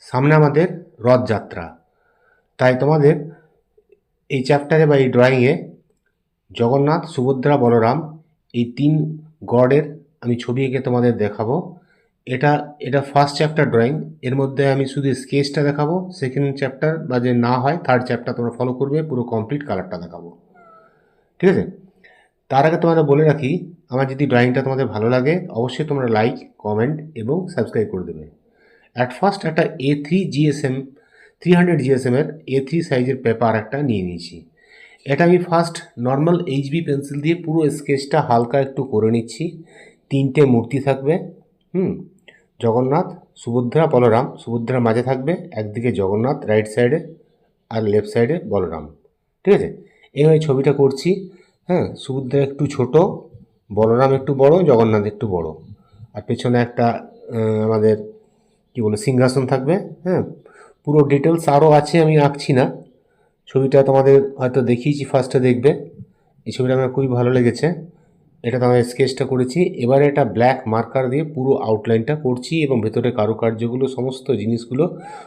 সামনে আমাদের রথযাত্রা, তাই তোমাদের এই চ্যাপ্টারে বা এই ড্রয়িংয়ে জগন্নাথ, সুভদ্রা, বলরাম এই 3 গডের আমি ছবি এঁকে তোমাদের দেখাবো। এটা এটা ফার্স্ট চ্যাপ্টার ড্রয়িং। এর মধ্যে আমি শুধু স্কেচটা দেখাবো। সেকেন্ড চ্যাপ্টার বা যে না হয় থার্ড চ্যাপ্টার তোমরা ফলো করবে, পুরো কমপ্লিট কালারটা দেখাবো, ঠিক আছে? তার আগে তোমাদের বলে রাখি, আমার যদি ড্রয়িংটা তোমাদের ভালো লাগে অবশ্যই তোমরা লাইক, কমেন্ট এবং সাবস্ক্রাইব করে দেবে। অ্যাট ফার্স্ট একটা A3 GSM 300 GSM-এর A3 সাইজের পেপার একটা নিয়ে নিয়েছি। এটা আমি ফার্স্ট নর্মাল HB পেন্সিল দিয়ে পুরো স্কেচটা হালকা একটু করে নিচ্ছি। 3টে মূর্তি থাকবে, জগন্নাথ, সুভদ্রা, বলরাম। সুভদ্রার মাঝে থাকবে, একদিকে জগন্নাথ রাইট সাইডে আর লেফট সাইডে বলরাম, ঠিক আছে? এইভাবে ছবিটা করছি। সুভদ্রা একটু ছোট, বলরাম একটু বড়, জগন্নাথ একটু বড়, আর পেছনে একটা আমাদের কী বলে সিংহাসন থাকবে। পুরো ডিটেলস আরও আছে, আমি আঁকছি না। ছবিটা তোমাদের হয়তো দেখিয়েছি, ফার্স্টে দেখবে। এই ছবিটা আমার খুবই ভালো লেগেছে। এটা তোমাদের স্কেচটা করেছি। এবারে এটা ব্ল্যাক মার্কার দিয়ে পুরো আউটলাইনটা করছি এবং ভেতরে কারুকার্যগুলো সমস্ত জিনিসগুলো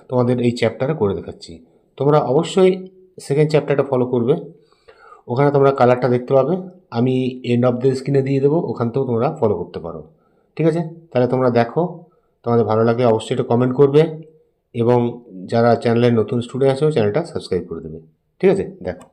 তোমাদের এই চ্যাপ্টারে করে দেখাচ্ছি। তোমরা অবশ্যই সেকেন্ড চ্যাপ্টারটা ফলো করবে, ওখানে তোমরা কালারটা দেখতে পাবে। আমি এন্ড অফ দ্য স্ক্রিনে দিয়ে দেবো, ওখান থেকেও তোমরা ফলো করতে পারো, ঠিক আছে? তাহলে তোমরা দেখো, তোমাদের ভালো লাগলে অবশ্যই এটা কমেন্ট করবে এবং যারা চ্যানেলের নতুন স্টুডেন্ট আছো চ্যানেলটা সাবস্ক্রাইব করে দেবে, ঠিক আছে? দেখো।